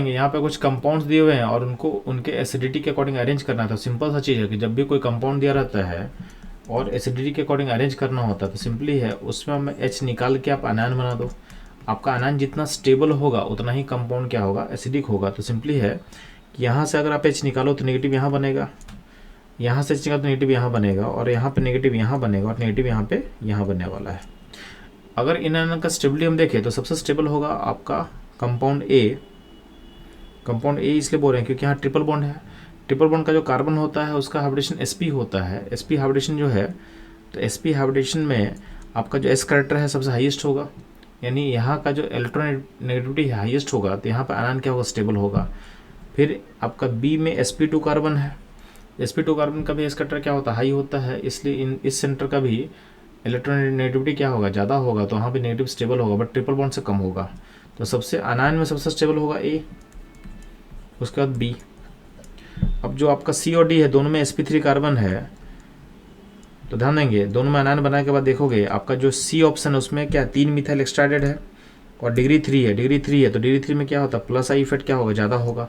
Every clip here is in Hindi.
यहाँ पे कुछ कंपाउंड्स दिए हुए हैं और उनको उनके एसिडिटी के अकॉर्डिंग अरेंज करना है। तो सिंपल सा चीज़ है कि जब भी कोई कंपाउंड दिया रहता है और एसिडिटी के अकॉर्डिंग अरेंज करना होता है तो सिंपली है उसमें हम एच निकाल के आप अनायन बना दो। आपका अनायन जितना स्टेबल होगा उतना ही कंपाउंड क्या होगा, एसिडिक होगा। तो सिंपली है कि यहाँ से अगर आप एच निकालो तो नेगेटिव यहाँ बनेगा, यहाँ से एच निकालो तो नेगेटिव यहाँ बनेगा, और यहाँ पे नेगेटिव यहाँ बनेगा, और नेगेटिव यहाँ पे यहाँ बनने वाला है। अगर इन अनायन का स्टेबिलिटी हम देखें तो सबसे स्टेबल होगा आपका कंपाउंड ए। कंपाउंड ए इसलिए बोल रहे हैं क्योंकि यहाँ ट्रिपल बॉन्ड है। ट्रिपल बॉन्ड का जो कार्बन होता है उसका हाइब्रिडेशन sp होता है। sp हाइब्रिडेशन जो है तो sp हाइब्रिडेशन में आपका जो s कैरेक्टर है सबसे हाईएस्ट होगा, यानी यहाँ का जो इलेक्ट्रोनेगेटिविटी हाईएस्ट होगा तो यहाँ पर आयन क्या होगा, स्टेबल होगा। फिर आपका b में sp2 कार्बन है। sp2 कार्बन का भी s कैरेक्टर क्या होता है, हाई होता है, इसलिए इस सेंटर का भी इलेक्ट्रोनेगेटिविटी क्या होगा, ज़्यादा होगा, तो वहाँ पे नेगेटिव स्टेबल होगा बट ट्रिपल बॉन्ड से कम होगा। तो सबसे आयन में सबसे स्टेबल होगा ए, उसके बाद बी। अब जो आपका सी और डी है दोनों में sp3 कार्बन है, तो ध्यान देंगे दोनों में आयन बनाने के बाद देखोगे आपका जो सी ऑप्शन है उसमें क्या 3 मिथाइल एक्स्ट्रा है और डिग्री 3 है। डिग्री 3 है तो डिग्री 3 में क्या होता है, प्लस आई इफेक्ट क्या होगा, ज़्यादा होगा।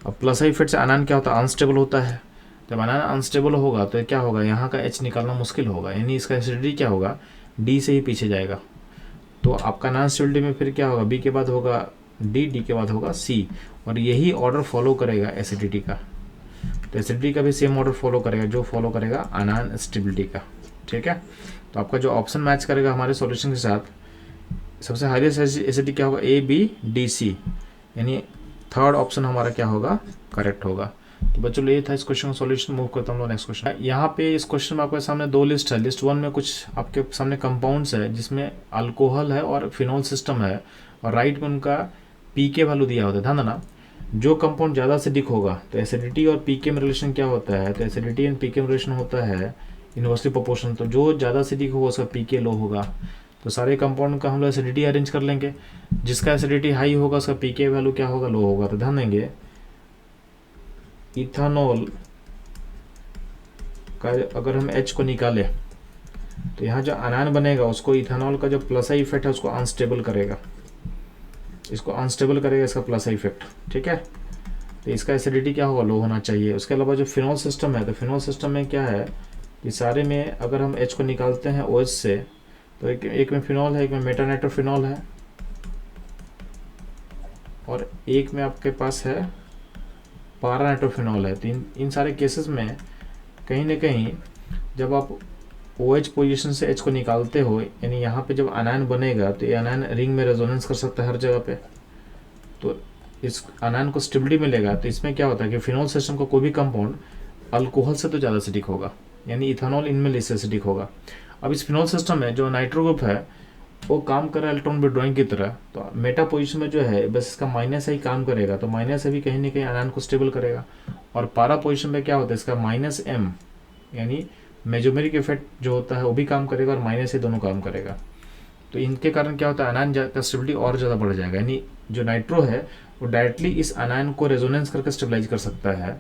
अब प्लस आई इफेक्ट से आयन क्या होता है, अनस्टेबल होता है। जब आयन अनस्टेबल होगा तो क्या होगा, यहाँ का एच निकालना मुश्किल होगा, यानी इसका एसिडिटी क्या होगा, डी से ही पीछे जाएगा। तो आपका नॉन स्टेबिलिटी में फिर क्या होगा, बी के बाद होगा डी, डी के बाद होगा सी, और यही ऑर्डर फॉलो करेगा एसिडिटी का। तो एसिडिटी का भी सेम ऑर्डर फॉलो करेगा जो फॉलो करेगा आयन स्टेबिलिटी का। ठीक है, तो आपका जो ऑप्शन मैच करेगा हमारे सॉल्यूशन के साथ, सबसे हाईएस्ट एसिडिटी क्या होगा, ए बी डी सी, यानी थर्ड ऑप्शन हमारा क्या होगा, करेक्ट होगा। तो बच्चों ये था इस क्वेश्चन का सॉल्यूशन। मूव करता हूँ नेक्स्ट क्वेश्चन। यहाँ पे इस क्वेश्चन में आपके सामने दो लिस्ट है। लिस्ट 1 में कुछ आपके सामने कंपाउंड्स है जिसमें अल्कोहल है और फिनोल सिस्टम है, और राइट में उनका पीके वैल्यू दिया होता है। ध्यान देना, जो कंपाउंड ज़्यादा एसिडिक होगा तो एसिडिटी और पीके में रिलेशन क्या होता है, तो एसिडिटी एंड पीके में रिलेशन होता है इन्वर्सली प्रोपोर्शन। तो जो ज़्यादा एसिडिक होगा उसका पीके लो होगा। तो सारे कंपाउंड का हम लोग एसिडिटी अरेंज कर लेंगे, जिसका एसिडिटी हाई होगा उसका पीके वैल्यू क्या होगा, लो होगा। तो ध्यान देंगे इथानॉल का अगर हम H को निकाले तो यहाँ जो आयन बनेगा उसको इथानॉल का जो प्लस आई इफेक्ट है उसको अनस्टेबल करेगा, इसको अनस्टेबल करेगा इसका प्लस आई इफेक्ट। ठीक है, तो इसका एसिडिटी क्या होगा, लो होना चाहिए। उसके अलावा जो फिनॉल सिस्टम है तो फिनॉल सिस्टम में क्या है कि सारे में अगर हम H को निकालते हैं OH से तो एक में फिनॉल है, एक में मेटानाइट्रोफिनॉल है, और एक में आपके पास है पारानाइट्रोफिनॉल है। तो इन सारे केसेस में कहीं ना कहीं जब आप OH पोजीशन से H को निकालते हो, यानी यहाँ पे जब आयन बनेगा तो ये आयन रिंग में रेजोनेंस कर सकता है हर जगह पे, तो इस आयन को स्टेबिलिटी मिलेगा। तो इसमें क्या होता है कि फिनॉल सिस्टम का कोई भी कंपाउंड अल्कोहल से तो ज़्यादा एसिडिक होगा, यानी इथानॉल इनमें लेस एसिडिक होगा। अब इस फिनॉल सिस्टम में जो नाइट्रो ग्रुप है वो काम कर रहा है इलेक्ट्रॉन विड्रॉइंग की तरह, तो मेटा पोजीशन में जो है बस इसका माइनस ही काम करेगा, तो माइनस भी कहीं ना कहीं आयन को स्टेबल करेगा। और पारा पोजीशन में क्या होता है, इसका माइनस एम यानी मेजोमेरिक इफेक्ट जो होता है वो भी काम करेगा, और माइनस ही दोनों काम करेगा। तो इनके कारण क्या होता है, आयन का स्टेबिलिटी और ज़्यादा बढ़ जाएगा, यानी जो नाइट्रो है वो डायरेक्टली इस आयन को रेजोनेंस करके स्टेबलाइज कर सकता है।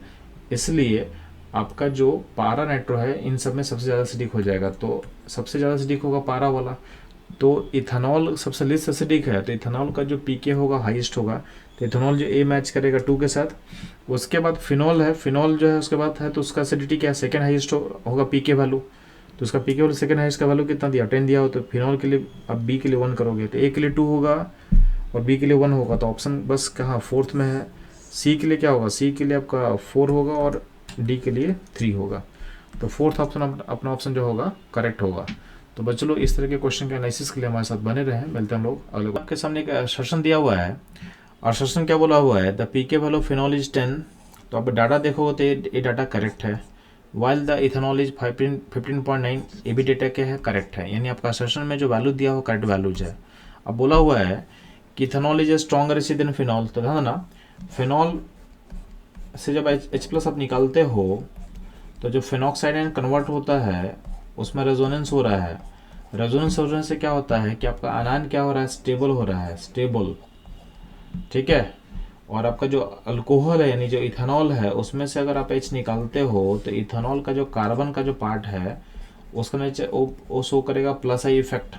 इसलिए आपका जो पारा नाइट्रो है इन सब में सबसे ज़्यादा एसिडिक हो जाएगा। तो सबसे ज़्यादा एसिडिक होगा पारा वाला, तो इथानॉल सबसे लेस एसिडिक है, तो इथानॉल का जो पीके होगा हाईएस्ट होगा। तो इथानॉल जो ए मैच करेगा 2 के साथ। उसके बाद फिनॉल है, फिनॉल जो है उसके बाद है तो उसका एसिडिटी क्या है, सेकेंड हाईएस्ट होगा पीके वैल्यू। तो उसका पीके वैल्यू सेकेंड हाईएस्ट का वैल्यू कितना दिया, 10 दिया हो, तो फिनॉल के लिए अब बी के लिए 1 करोगे तो ए के लिए 2 होगा और बी के लिए 1 होगा। तो ऑप्शन बस कहाँ, फोर्थ में है। सी के लिए क्या होगा, सी के लिए आपका 4 होगा और डी के लिए 3 होगा। तो फोर्थ ऑप्शन अपना ऑप्शन जो होगा करेक्ट होगा। तो बच्चों लोग इस तरह के क्वेश्चन के एनालिसिस के लिए हमारे साथ बने रहे। मिलते हैं हम लोग अगले। आपके सामने एक सेशन दिया हुआ है और सेशन क्या बोला हुआ है, the PK value phenol is 10। तो आप डाटा देखोगे तो ये डाटा करेक्ट है, वाइल द इथेनॉल इज 15.9, ये भी डेटा क्या है, करेक्ट है। यानी आपका सेशन में जो वैल्यू दिया हो करेक्ट वैल्यूज है। अब बोला हुआ है कि ethanol is a stronger acid than phenol. तो ध्यान ना, फिनॉल से जब H+ आप निकालते हो तो जो फिनॉक्साइड आयन कन्वर्ट होता है उसमें रेजोनेंस हो रहा है। रेजोनेंस होने से क्या होता है कि आपका आयन क्या हो रहा है, स्टेबल हो रहा है, स्टेबल। ठीक है, और आपका जो अल्कोहल है यानी जो इथेनॉल है उसमें से अगर आप H निकालते हो तो इथेनॉल का जो कार्बन का जो पार्ट है उसका नीचे वो शो करेगा प्लस आई इफेक्ट।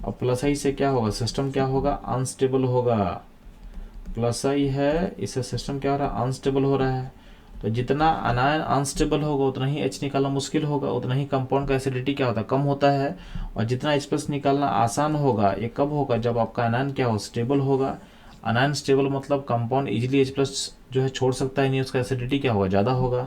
और प्लस आई से क्या होगा, सिस्टम क्या होगा, अनस्टेबल होगा। प्लस आई है, इससे सिस्टम क्या हो रहा है, अनस्टेबल हो रहा है। तो जितना अनायन अनस्टेबल होगा उतना ही H निकालना मुश्किल होगा, उतना ही कंपाउंड का एसिडिटी क्या होता है, कम होता है। और जितना H+ निकालना आसान होगा, ये कब होगा, जब आपका अनायन क्या हो, स्टेबल होगा। अनायन स्टेबल मतलब कंपाउंड इजीली H+ जो है छोड़ सकता है, नहीं उसका एसिडिटी क्या होगा, ज़्यादा होगा।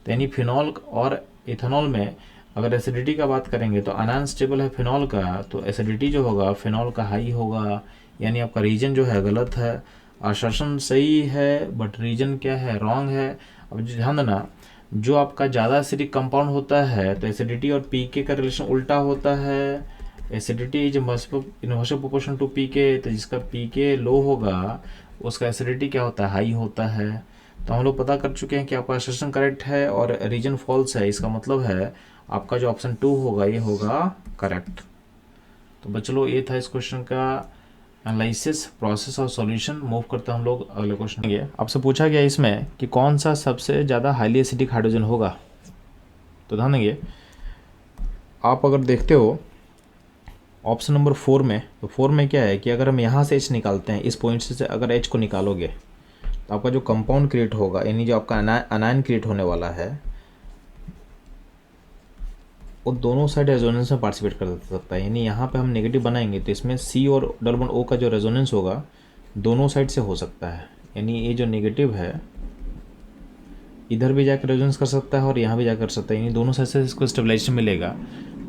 तो यानी फिनॉल और इथेनॉल में अगर एसिडिटी का बात करेंगे तो अनायन स्टेबल है फिनॉल का, तो एसिडिटी जो होगा फिनॉल का हाई होगा। यानी आपका रीजन जो है गलत है, आसर्शन सही है बट रीजन क्या है, रॉन्ग है। अब ध्यान देना, जो आपका ज़्यादा एसिडिक कंपाउंड होता है तो एसिडिटी और पीके का रिलेशन उल्टा होता है। Acidity is inversely proportional to PK, तो जिसका पीके लो होगा उसका एसिडिटी क्या होता है, हाई होता है। तो हम लोग पता कर चुके हैं कि आपका असर्शन करेक्ट है और रीजन फॉल्स है, इसका मतलब है आपका जो ऑप्शन 2 होगा ये होगा करेक्ट। तो बच्चों ये था इस क्वेश्चन का एनालिसिस, प्रोसेस और सॉल्यूशन। मूव करते हैं हम लोग अगले क्वेश्चन के। आपसे पूछा गया इसमें कि कौन सा सबसे ज़्यादा हाईली एसिडिक हाइड्रोजन होगा। तो ध्यान देंगे, आप अगर देखते हो ऑप्शन नंबर 4 में, तो 4 में क्या है कि अगर हम यहाँ से H निकालते हैं, इस पॉइंट से अगर H को निकालोगे तो आपका जो कंपाउंड क्रिएट होगा, यानी जो आपका अनायन क्रिएट होने वाला है, वो दोनों साइड रेजोनेंस में पार्टिसिपेट कर सकता है। यानी यहाँ पे हम नेगेटिव बनाएंगे तो इसमें C और डबल बॉन्ड O का जो रेजोनेंस होगा दोनों साइड से हो सकता है। यानी ये जो नेगेटिव है इधर भी जाकर रेजोनेंस कर सकता है और यहाँ भी जाकर कर सकता है, यानी दोनों साइड से इसको स्टेबलाइजेशन मिलेगा।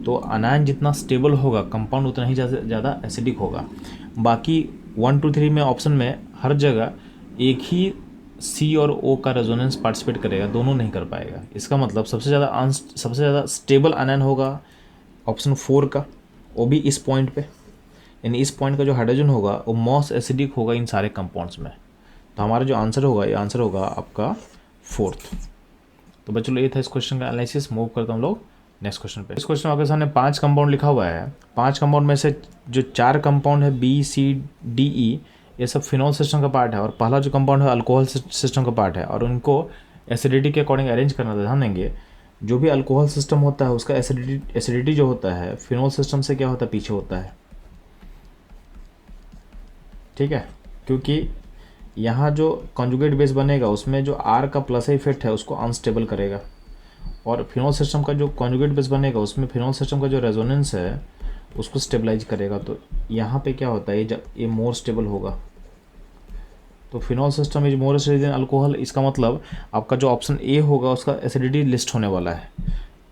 तो अनायन जितना स्टेबल होगा कंपाउंड उतना ही ज़्यादा एसिडिक होगा। बाकी 1, 2, 3 में ऑप्शन में हर जगह एक ही C और O का रेजोनेंस पार्टिसिपेट करेगा, दोनों नहीं कर पाएगा। इसका मतलब सबसे ज़्यादा स्टेबल अनायन होगा ऑप्शन 4 का, वो भी इस पॉइंट पे। यानी इस पॉइंट का जो हाइड्रोजन होगा वो मोस्ट एसिडिक होगा इन सारे कंपाउंड्स में। तो हमारा जो आंसर होगा, ये आंसर होगा आपका 4th। तो बच्चों ये था इस क्वेश्चन का एनालिसिस। मूव करते हम लोग नेक्स्ट क्वेश्चन पे। इस क्वेश्चन में आपके सामने 5 कंपाउंड लिखा हुआ है। 5 कंपाउंड में से जो 4 कंपाउंड है B, C, D, E, ये सब फिनॉल सिस्टम का पार्ट है और पहला जो कंपाउंड है अल्कोहल सिस्टम का पार्ट है, और उनको एसिडिटी के अकॉर्डिंग अरेंज करना था। ध्यान देंगे, जो भी अल्कोहल सिस्टम होता है उसका एसिडिटी जो होता है फिनॉल सिस्टम से क्या होता है, पीछे होता है। ठीक है, क्योंकि यहाँ जो कॉन्जुगेट बेस बनेगा उसमें जो R का प्लस इफेक्ट है उसको अनस्टेबल करेगा, और फिनॉल सिस्टम का जो कॉन्जुगेट बेस बनेगा उसमें फिनॉल सिस्टम का जो रेजोनेंस है उसको स्टेबलाइज करेगा। तो यहाँ पे क्या होता है, ये मोर स्टेबल होगा। तो phenol system is more acidic then alcohol, इसका मतलब आपका जो ऑप्शन ए होगा उसका एसिडिटी लिस्ट होने वाला है।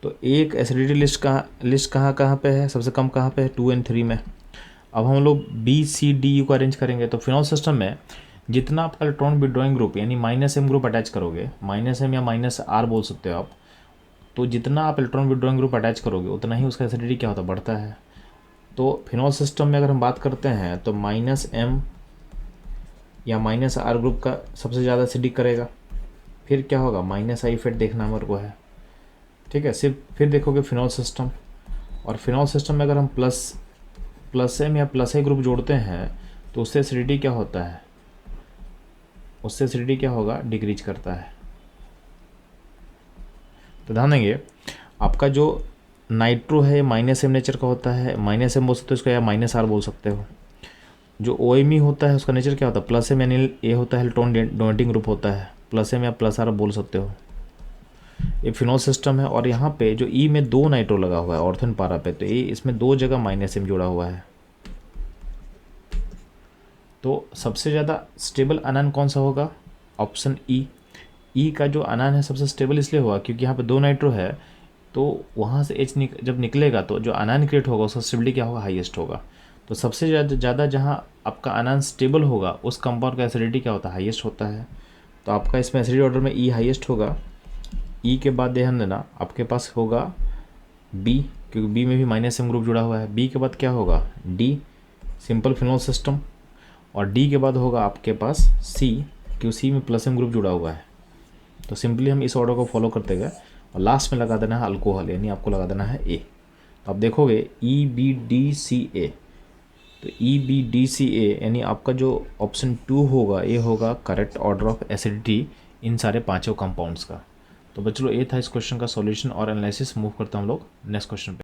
तो एक एसिडिटी लिस्ट कहाँ पे है, सबसे कम कहाँ पे है, 2 और 3 में। अब हम लोग B, C, D, U को अरेंज करेंगे तो फिनॉल सिस्टम में जितना आपका इलेक्ट्रॉन विड्रॉइंग ग्रुप यानी -M ग्रुप अटैच करोगे, -M या -R बोल सकते हो आप, तो जितना आप इलेक्ट्रॉन विड्रॉइंग ग्रुप अटैच करोगे उतना ही उसका एसिडिटी क्या होता है, बढ़ता है। तो फिनॉल सिस्टम में अगर हम बात करते हैं तो -M या -R ग्रुप का सबसे ज़्यादा एसिडिक करेगा। फिर क्या होगा, -I इफेक्ट देखना हमारे को है। ठीक है, फिर देखोगे फिनॉल सिस्टम, और फिनॉल सिस्टम में अगर हम +M या +I ग्रुप जोड़ते हैं तो उससे एसिडिटी क्या होता है, उससे एसिडिटी क्या होगा, डिक्रीज करता है। तो ध्यान देंगे, आपका जो नाइट्रो है -M नेचर का होता है, -M बोल सकते हो इसको या -R बोल सकते हो। जो OMe होता है उसका नेचर क्या होता है, +M, यानी ये होता है इलेक्ट्रॉन डोनेटिंग ग्रुप होता है, +M या +R बोल सकते हो। ये फिनॉल सिस्टम है, और यहाँ पे जो E में 2 नाइट्रो लगा हुआ है ऑर्थन पारा पे, तो ये इसमें 2 जगह -M जुड़ा हुआ है। तो सबसे ज़्यादा स्टेबल अनायन कौन सा होगा, ऑप्शन ई का जो अनायन है सबसे स्टेबल इसलिए हुआ क्योंकि यहाँ पे 2 नाइट्रो है, तो वहाँ से H जब निकलेगा तो जो अनायन क्रिएट होगा उसका स्टेबिलिटी क्या होगा, हाईएस्ट होगा। तो सबसे ज़्यादा जहाँ आपका अनायन स्टेबल होगा उस कंपाउंड का एसिडिटी क्या होता है, हाईएस्ट होता है। तो आपका इसमें एसिडिटी ऑर्डर में E हाईएस्ट होगा। E के बाद ध्यान देना आपके पास होगा B, क्योंकि B में भी -M ग्रुप जुड़ा हुआ है। B के बाद क्या होगा, D, सिंपल फिनॉल सिस्टम, और D के बाद होगा आपके पास C, क्योंकि C में +M ग्रुप जुड़ा हुआ है। तो सिंपली हम इस ऑर्डर को फॉलो करते गए और लास्ट में लगा देना है अल्कोहल, यानी आपको लगा देना है A। तो आप देखोगे EBDCA, तो EBDCA यानी आपका जो ऑप्शन 2 होगा ये होगा करेक्ट ऑर्डर ऑफ एसिडिटी इन सारे 5 कंपाउंड्स का। तो बच्चों ये था इस क्वेश्चन का सॉल्यूशन और एनालिसिस। मूव करते हैं हम लोग नेक्स्ट क्वेश्चन पे।